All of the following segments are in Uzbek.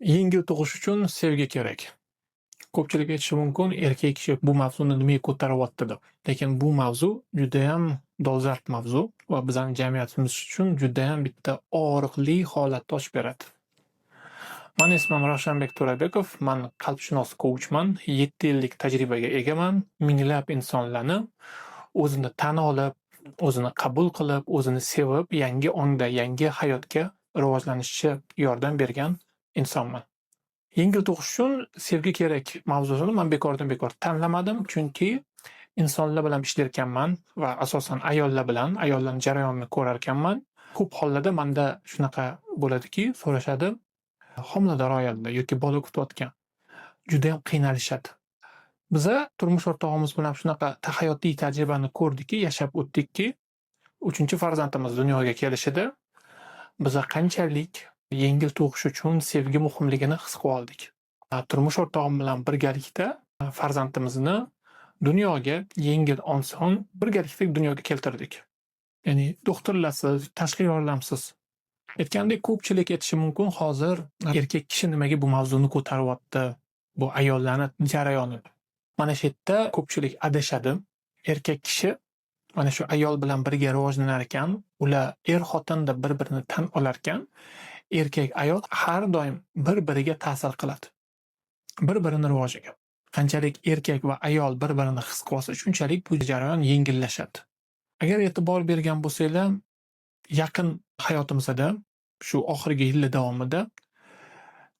Yengil tug'ish uchun sevgi kerak. Ko'pchilik aytishi mumkin, erkak kishi bu mavzuni nimaga ko'taryapti deb. Lekin bu mavzu judayam dolzarb mavzu va bizning jamiyatimiz uchun judayam bitta og'riqli holatni ochib beradi. Mani ismim Ravshanbek To'rabekov, man qalbshunos coachman, 7 yillik tajribaga egaman. Minglab insonlarni o'zini tan olib, o'zini qabul qilib, o'zini sevib, yangi ongda, yangi hayotga rivojlanishiga yordam bergan insonman. Yengil tug'ish uchun sevgi kerak mavzusini man bekordan-bekor tanlamadim, chunki insonlar bilan ishlarkanman va asosan ayollar bilan, ayollarning jarayonini ko'rarkanman. Ko'p hollarda menda shunaqa bo'ladiki, so'rashadi, homilador ayollar yoki bola kutayotgan judayam qiynalishadi. Biza turmush o'rtog'imiz bilan shunaqa hayotiy tajribani ko'rdikki, yashab o'tdikki, 3-farzandimiz dunyoga kelishida biza qanchalik yengil tug'ish uchun sevgi muhimligini his qilib oldik. Turmush o'rtog'im bilan birgalikda farzandimizni dunyoga yengil oson birgalikda dunyoga keltirdik. Ya'ni doktorlarsiz, tashqi yordamsiz. Aytgandek, ko'pchilik aytishi mumkin, hozir erkak kishi nimaga bu mavzuni ko'taryapti, bu ayollarning jarayoni. Mana shu yerda ko'pchilik adashadi. Erkak kishi mana shu ayol bilan birga rivojlanar ekan, ular xotinda bir-birini tan olar ekan, erkak ayol har doim bir-biriga ta'sir qiladi. Bir-birini rivojiga. Qanchalik erkak va ayol bir-birini his qilsa, shunchalik bu jarayon yengillashadi. Agar e'tibor bergan bo'lsanglar, yaqin hayotimizda shu oxirgi yillar davomida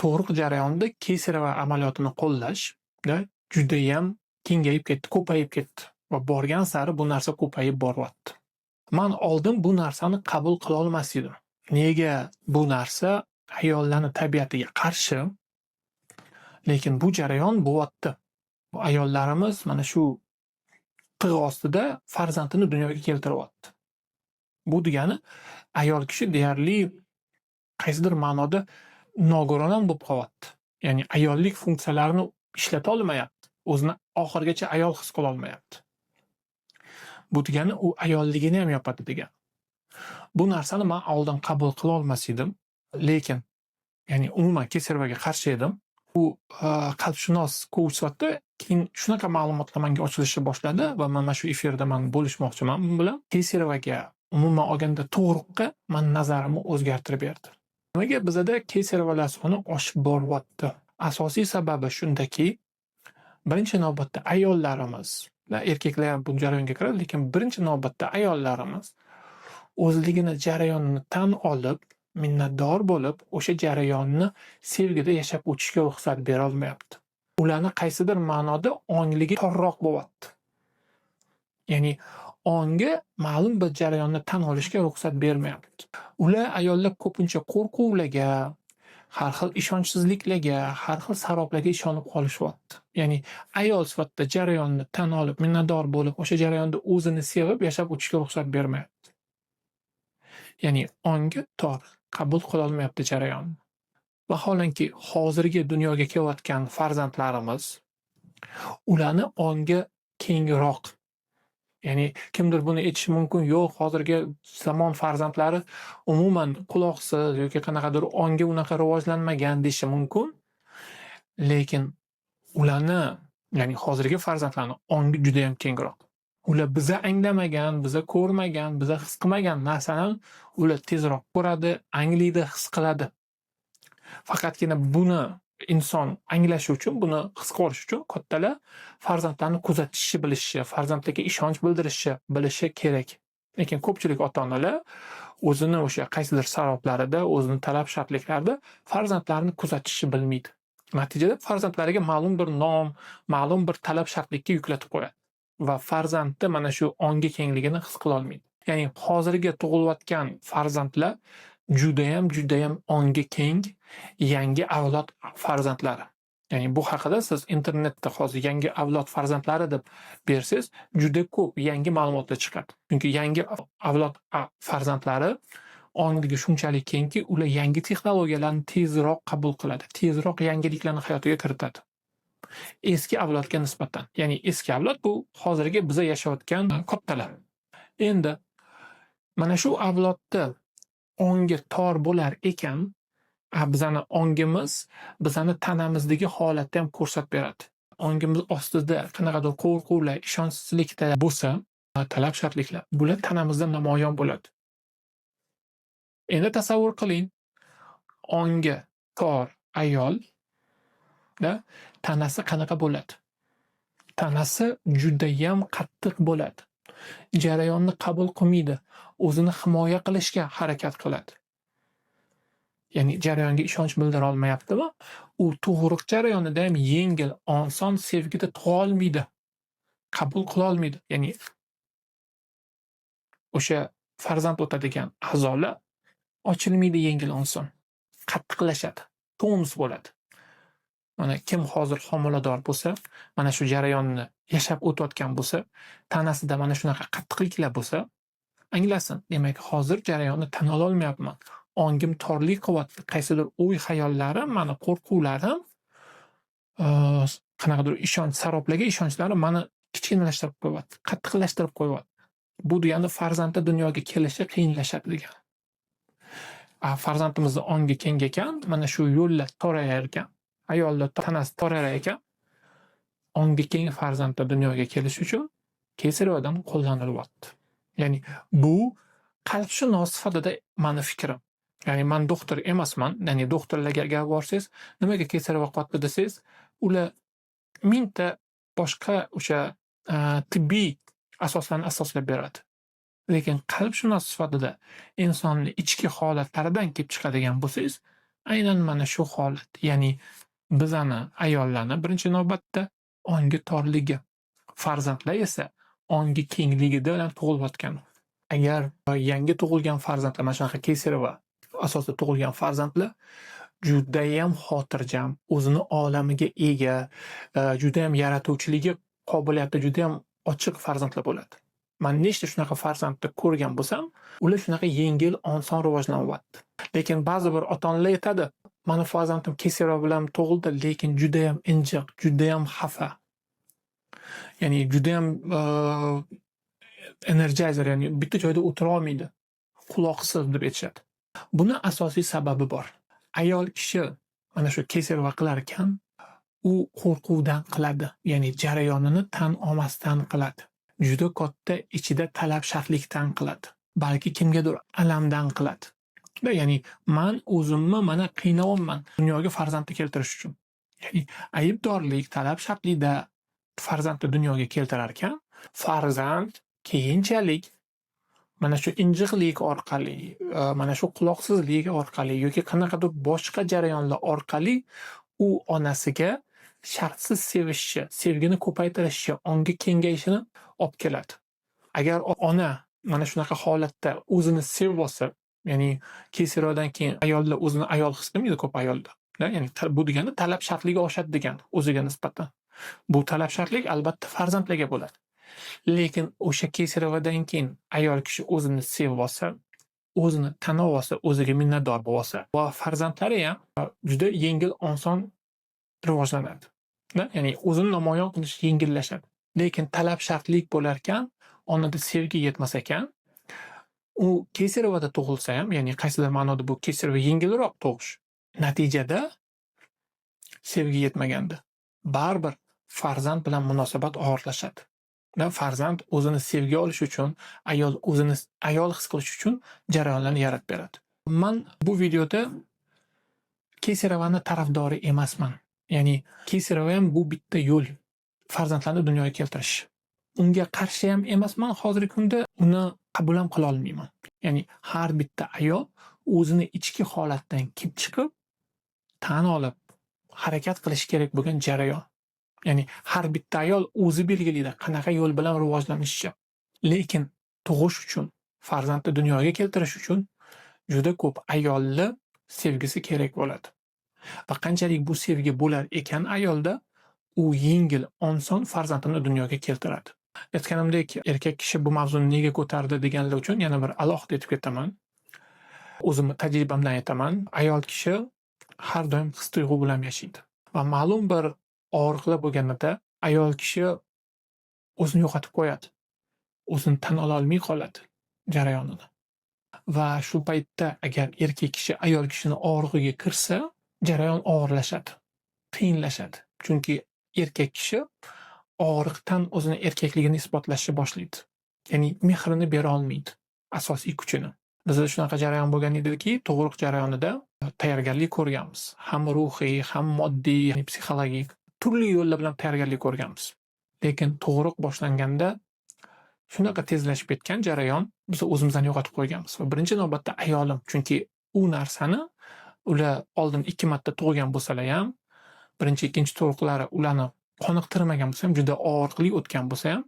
tug'ruq jarayonida kesareva amaliyotini qo'llash judayam kengayib ketdi, ko'payib ketdi va borgan sari bu narsa ko'payib boryapti. Men oldin bu narsani qabul qila olmas edim. Nega bu narsa ayollarning tabiatiga qarshi? Lekin bu jarayon bo'lyapti. Bu ayollarimiz mana shu tig' ostida farzandini dunyoga keltiryapti. Bu degani ayol kishi deyarli qaysidir ma'noda nogironam bo'lib qolyapti. Ya'ni ayollik funksiyalarini ishlata olmayapti. O'zini oxirigacha ayol his qila olmayapti. Bu degani u ayolligini ham yopadi degan. Bu narsani men oldin qabul qila olmas edim, lekin ya'ni umuman kesarevaga qarshi edim. U qalbshunos coach sifatida keyin shunaqa ma'lumotlar menga ochilishni boshladi va mana shu efirda men bo'lishmoqchiman bu bilan. Kesarevaga umuman olganda tug'ruqqa men nazarimni o'zgartirib berdi. Nimaga bizada kesarevalar soni oshib boryapti? Asosiy sababi shundaki, birinchi navbatda ayollarimiz, erkaklar ham bu jarayonga kiradi, lekin birinchi navbatda ayollarimiz o'zligini jarayonini tan olib, minnatdor bo'lib, o'sha jarayonni sevgida yashab o'tishga ruxsat bera olmayapti. Ularni qaysidir ma'noda ongligi torroq bo'lyapti. Ya'ni ongi ma'lum bir jarayonni tan olishga ruxsat bermayapti. Ular ayollar ko'pincha qo'rquvlarga, har xil ishonchsizliklarga, har xil saroblarga ishonib qolishyapti. Ya'ni ayol sifatida jarayonni tan olib, minnatdor bo'lib, o'sha jarayonda o'zini sevib yashab o'tishga ruxsat bermayapti. Ya'ni ongi tor, qabul qila olmayapti jarayonni. Vaholanki hozirgi dunyoga kelayotgan farzandlarimiz ularni ongi kengroq. Ya'ni kimdir buni aytishi mumkin, yo'q, hozirgi zamon farzandlari umuman quloqsiz yoki qanaqadir ongi unaqa rivojlanmagan deyishi mumkin. Lekin ularni, ya'ni hozirgi farzandlarning ongi juda ham kengroq. Ular biza anglamagan, biza ko'rmagan, biza his qilmagan narsani ular tezroq ko'radi, anglaydi, his qiladi. Faqatgina buni inson anglashi uchun, buni his qilish uchun kattalar farzandlarni kuzatishni bilishi, farzandlarga ishonch bildirishi, bilishi kerak. Lekin ko'pchilik ota-onalar o'zini o'sha qaysidir saroblarida, o'zini talab shartliklarida farzandlarini kuzatishni bilmaydi. Natijada farzandlariga ma'lum bir nom, ma'lum bir talab shartlikka yuklatib qo'yadi va farzandni mana shu ongi kengligini his qila olmaydi. Ya'ni hozirgi tug'ilayotgan farzandlar judayam ongi keng yangi avlod farzandlari. Ya'ni bu haqida siz internetda hozir yangi avlod farzandlari deb bersangiz, juda ko'p yangi ma'lumotlar chiqadi. Chunki yangi avlod farzandlari ongligi shunchalik kengki, ular yangi texnologiyalarni tezroq qabul qiladi, tezroq yangiliklarni hayotiga kiritadi. Eski avlodga nisbatan. Ya'ni eski avlod bu hozirgi biza yashayotgan kattalar. Endi mana shu avlodda ongi tor bo'lar ekan, Bizani ongimiz bizani tanamizdagi holatni ham ko'rsatib beradi. Ongimiz ostida qanaqadir qo'rquvlar, ishonchsizliklar bo'lsa, talab shartliklar, bular tanamizda namoyon bo'ladi. Endi tasavvur qiling, ongi tor ayolda tanasi qanaqa bo'ladi? Tanasi judayam qattiq bo'ladi. Jarayonni qabul qilmaydi. O'zini himoya qilishga harakat qiladi. Ya'ni jarayonga ishonch bildira olmayaptimi? U tug'ruq jarayonida ham yengil, oson sevgida tug'a olmaydi. Qabul qila olmaydi. Ya'ni o'sha farzand o'tadigan a'zolar ochilmaydi yengil oson. Qattiqlashadi, tonus bo'ladi. Mana kim hozir homilador bo'lsa, mana shu jarayonni yashab o'tayotgan bo'lsa, tanasida mana shunaqa qattiqliklar bo'lsa, anglasin. Demak, hozir jarayonni tan ola olmayapman. Ongim torlik qilyapti. Qaysidir o'y-hayollarim, mana qo'rquvlarim, qanaqadir ishonch, saroblarga ishonchlarim mani kichkinalashtirib qo'yyapti, qattiqlashtirib qo'yyapti. Bu degani farzandni dunyoga kelishi qiyinlashadi degani. Farzandimizni ongi keng ekan, mana shu yo'llar torayar ekan. Ayollar tanasi torayar ekan. Ongi keng farzandni dunyoga kelish uchun kesaryodan qo'llanilyapti. Ya'ni bu qalbshunos sifatida mani fikrim. Ya'ni men doktor emasman. Ya'ni doktorlarga agar borsangiz, nimaga kesaryo qilyapti desangiz, ular mingta boshqa o'sha tibbiy asoslarni asoslab beradi. Lekin qalbshunos sifatida insonning ichki holatlaridan kelib chiqadigan bo'lsangiz, aynan mana shu holat, ya'ni bizani ayollarni birinchi navbatda ongi torligi, farzandlar esa ongi kengligida bilan tug'ilayotgan. Agar yangi tug'ilgan farzandlar, mana shunaqa kesaryo asosida tug'ilgan farzandlar judayam xotirjam, o'zini olamiga ega, judayam yaratuvchiligi qobiliyati judayam ochiq farzandlar bo'ladi. Men nechta shunaqa farzandni ko'rgan bo'lsam, ular shunaqa yengil, oson rivojlanyapti. Lekin ba'zi bir ota-onalar aytadi, "Meni farzandim kesaryo bilan tug'ildi, lekin judayam injiq, judayam xafa." Ya'ni judayam energizer, ya'ni bitta joyda o'tira olmaydi. Quloqsiz deb aytishadi. Buni asosiy sababi bor. Ayol kishi mana shu kesaryo qilar ekan, u qo'rquvdan qiladi, ya'ni jarayonini tan olmasdan qiladi. Juda katta ichida talab shartlikdan qiladi. Balki kimgadir alamdan qiladi. Ya'ni men o'zimni mana qiynayapman dunyoga farzandni keltirish uchun. Ya'ni aybdorlik, talab shartlikda farzandni dunyoga keltirar ekan, farzand keyinchalik mana shu injiqlik orqali, mana shu quloqsizlik orqali yoki qanaqadir boshqa jarayonlar orqali u onasiga shartsiz sevishi, sevgini ko'paytirishi, ongi kengayishini olib keladi. Agar ona mana shunaqa holatda o'zini sevib olsa, ya'ni kesaryodan keyin ayollar o'zini ayol his qilmaydi ko'p ayollar. Ya'ni bu degani talab shartligi oshadi degani o'ziga nisbatan. Bu talab shartlik albatta farzandlarga bo'ladi. Lekin o'sha kesaryodan keyin ayol kishi o'zini sevib olsa, o'zini tan olsa, o'ziga minnatdor bo'lsa, va farzandlari ham juda yengil, oson rivojlanadi. Ya'ni o'zini namoyon qilish yengillashadi. Lekin talab shartlik bo'lar ekan, onada sevgi yetmas ekan, u kesaryoda tug'ilsa ham, ya'ni qaysidir ma'noda bu kesaryo yengilroq tug'ish. Natijada sevgi yetmaganda baribir farzand bilan munosabat og'irlashadi. Farzand o'zini sevgi olish uchun, ayol o'zini ayol his qilish uchun jarayonlarni yaratib beradi. Men bu videoda kesaryoni tarafdori emasman. Ya'ni kesaryo ham bu bitta yo'l farzandlarni dunyoga keltirish. Unga qarshi ham emasman, hozirgi kunda uni qabul ham qila olmayman. Ya'ni har bitta ayol o'zini ichki holatdan kelib chiqib, tan olib, harakat qilish kerak bo'lgan jarayon. Ya'ni har bitta ayol o'zi belgilaydi qanaqa yo'l bilan rivojlanishi. Lekin tug'ish uchun, farzandni dunyoga keltirish uchun juda ko'p ayolni sevgisi kerak bo'ladi. Va qanchalik bu sevgi bo'lar ekan ayolda, u yengil, oson farzandini dunyoga keltiradi. Aytganimdek, erkak kishi bu mavzuni nega ko'tardi deganlar uchun yana bir alohida aytib ketaman. O'zimni tajribamdan aytaman. Ayol kishi har doim his-tuyg'u bilan yashaydi. Va ma'lum bir og'riqlar bo'lganida ayol kishi o'zini yo'qotib qo'yadi. O'zini tan ola olmay qoladi jarayonini. Va shu paytda agar erkak kishi ayol kishini og'rig'iga kirsa, jarayon og'irlashadi, qiyinlashadi. Chunki erkak kishi og'riqdan o'zini erkakligini isbotlashni boshlaydi. Ya'ni mehrini bera olmaydi, asosiy kuchini. Bizda shunaqa jarayon bo'lgan ediki, tug'ruq jarayonida tayyorgarlik ko'rganmiz. Ham ruhiy, ham moddiy, ham psixologik turli yo'llar bilan tayyorgarlik ko'rganmiz. Lekin tug'ruq boshlanganda shunaqa tezlashib ketgan jarayon, biz o'zimizdan yo'qotib qo'yganmiz. Va birinchi navbatda ayolim, chunki u narsani ular oldin 2 marta tug'gan bo'lsalar ham, birinchi, ikkinchi tug'ruqlari ularni qoniqtirmagan bo'lsa ham, juda og'riqli o'tgan bo'lsa ham,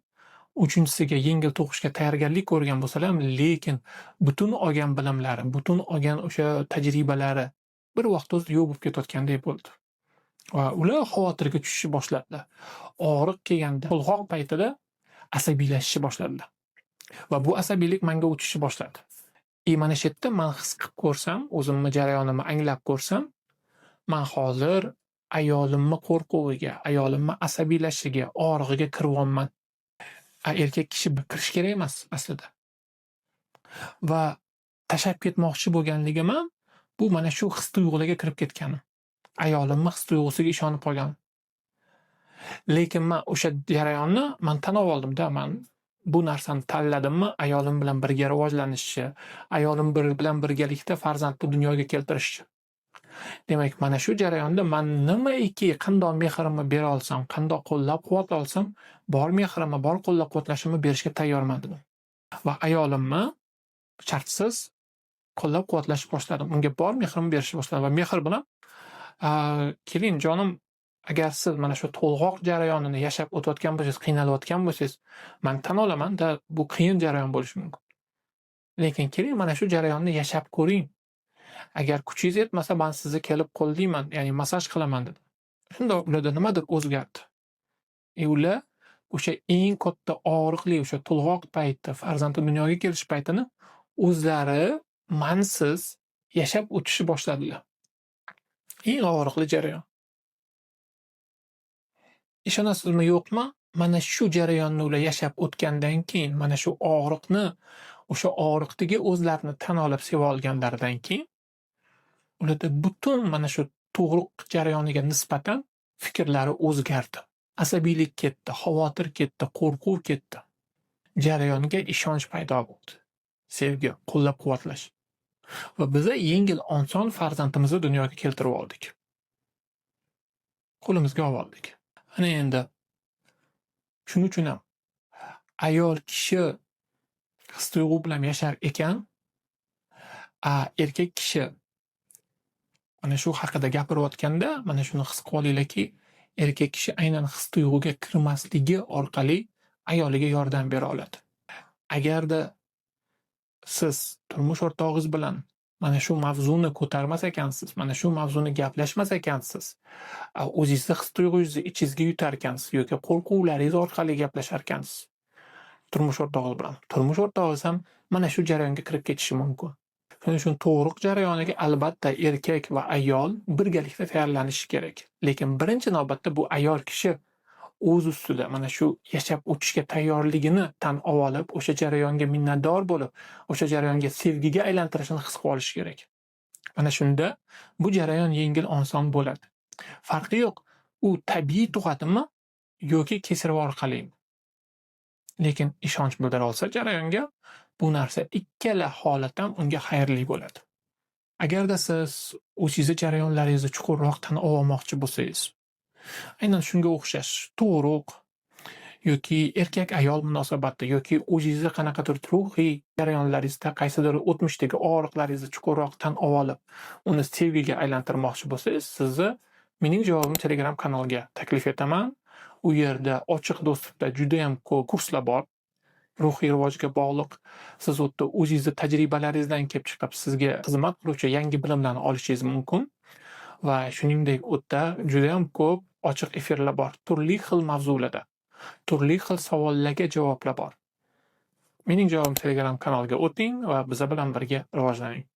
uchinchisiga yengil tug'ishga tayyorgarlik ko'rgan bo'lsalar ham, lekin butun olgan bilimlari, butun olgan o'sha tajribalari bir vaqt o'zi yo'q bo'lib ketayotgandek bo'ldi. Va ular xavotirga tushishni boshladilar. Og'riq kelganda, to'lg'oq paytida asabiylashishni boshladilar. Va bu asabiylik menga o'tishni boshladi. Mana shu yerda men his qilib ko'rsam, o'zimni jarayonimni anglab ko'rsam, men hozir ayolimni qo'rquviga, ayolimni asabiylashishiga, og'rig'iga kiryapman. Erkak kishi kirish kerak emas aslida. Va tashlab ketmoqchi bo'lganligim ham bu mana shu his tuyg'ularga kirib ketganim. Ayolimni his tuyg'usiga ishonib qolganim. Lekin men o'sha jarayonni tan oldim-da, men bu narsani tanladimmi, ayolim bilan birga rivojlanishni, ayolim bilan birgalikda farzandni dunyoga keltirishni. Demak, mana shu jarayonda men nimaiki, qandoq mehrimni bera olsam, qandoq qo'llab-quvvatla olsam, bor mehrimni, bor qo'llab-quvvatlashimni berishga tayyorman dedim. Va ayolimni shartsiz qo'llab-quvvatlashni boshladim. Unga bor mehrimni berishni boshladim va mehr bilan keling jonim, agar siz mana shu to'lg'oq jarayonini yashab o'tayotgan bo'lsangiz, qiynalayotgan bo'lsangiz, men tan olaman-da, bu qiyin jarayon bo'lishi mumkin. Lekin keling mana shu jarayonni yashab ko'ring. Agar kuchingiz yetmasa, men sizni kelib qo'llayman, ya'ni massaj qilaman dedi. Shunda ularda nimadir o'zgardi. Ular o'sha eng katta og'riqli o'sha to'lg'oq payti, farzandi dunyoga kelish paytini o'zlari mansiz yashab o'tishni boshladilar. Eng og'riqli jarayon. Ishonasizmi yo'qmi? Mana shu jarayonni ular yashab o'tgandan keyin, mana shu og'riqni, o'sha og'riqdagi o'zlarini tan olib seva olganlaridan keyin ularda butun mana shu tug'ruq jarayoniga nisbatan fikrlari o'zgardi. Asabiylik ketdi, xavotir ketdi, qo'rquv ketdi. Jarayonga ishonch paydo bo'ldi. Sevgi, qo'llab-quvvatlash. Va biz yengil oson farzandimizni dunyoga keltirib oldik. Qo'limizga oldik. Ana endi shuning uchun ham ayol kishi his tuyg'u bilan yashar ekan, erkak kishi mana shu haqida gapirayotganda mana shuni his qilib olinglarki, erkak kishi aynan his tuyg'uga kirmasligi orqali ayoliga yordam bera oladi. Agarda siz turmush o'rtog'ingiz bilan mana shu mavzuni ko'tarmas ekansiz, mana shu mavzuni gaplashmas ekansiz, o'zingizni his tuyg'ungizni ichingizga yutar ekansiz yoki qo'rquvlaringiz orqali gaplashar ekansiz turmush o'rtog'ingiz bilan. Turmush o'rtog'ingiz ham mana shu jarayonga kirib ketishi mumkin. Shuning uchun tug'ruq jarayoniga albatta erkak va ayol birgalikda tayyorlanishi kerak. Lekin birinchi navbatda bu ayol kishi o'z ustida mana shu yashab o'tishga tayyorligini tan olib, o'sha jarayonga minnatdor bo'lib, o'sha jarayonga sevgiga aylantirishini his qilib olish kerak. Mana shunda bu jarayon yengil oson bo'ladi. Farqi yo'q, u tabiiy tug'adimi yoki kesarov orqalimi. Lekin ishonch bildira olsa jarayonga, bu narsa ikkala holat ham unga xayrli bo'ladi. Agarda siz o'zingizni jarayonlaringizni chuqurroq tan olmoqchi bo'lsangiz, aynan shunga o'xshash tug'ruq yoki erkak ayol munosabati yoki o'zingizni qanaqadir ruhiy jarayonlaringizda qaysidir o'tmishdagi og'riqlaringizni chuqurroq tan olib, uni sevgiga aylantirmoqchi bo'lsangiz, sizni mening javobim Telegram kanaliga taklif etaman. U yerda ochiq dostupda juda ham ko'p kurslar bor. Ruhiy rivojga bog'liq. Siz o'tda o'zingizni tajribalaringizdan kelib chiqib, sizga xizmat qiluvchi yangi bilimlarni olishingiz mumkin. Va shuningdek, o'tda juda ham ko'p ochiq efirlar bor. Turli xil mavzularda, turli xil savollarga javoblar bor. Mening javobim Telegram kanaliga o'ting va biz bilan birga rivojlaning.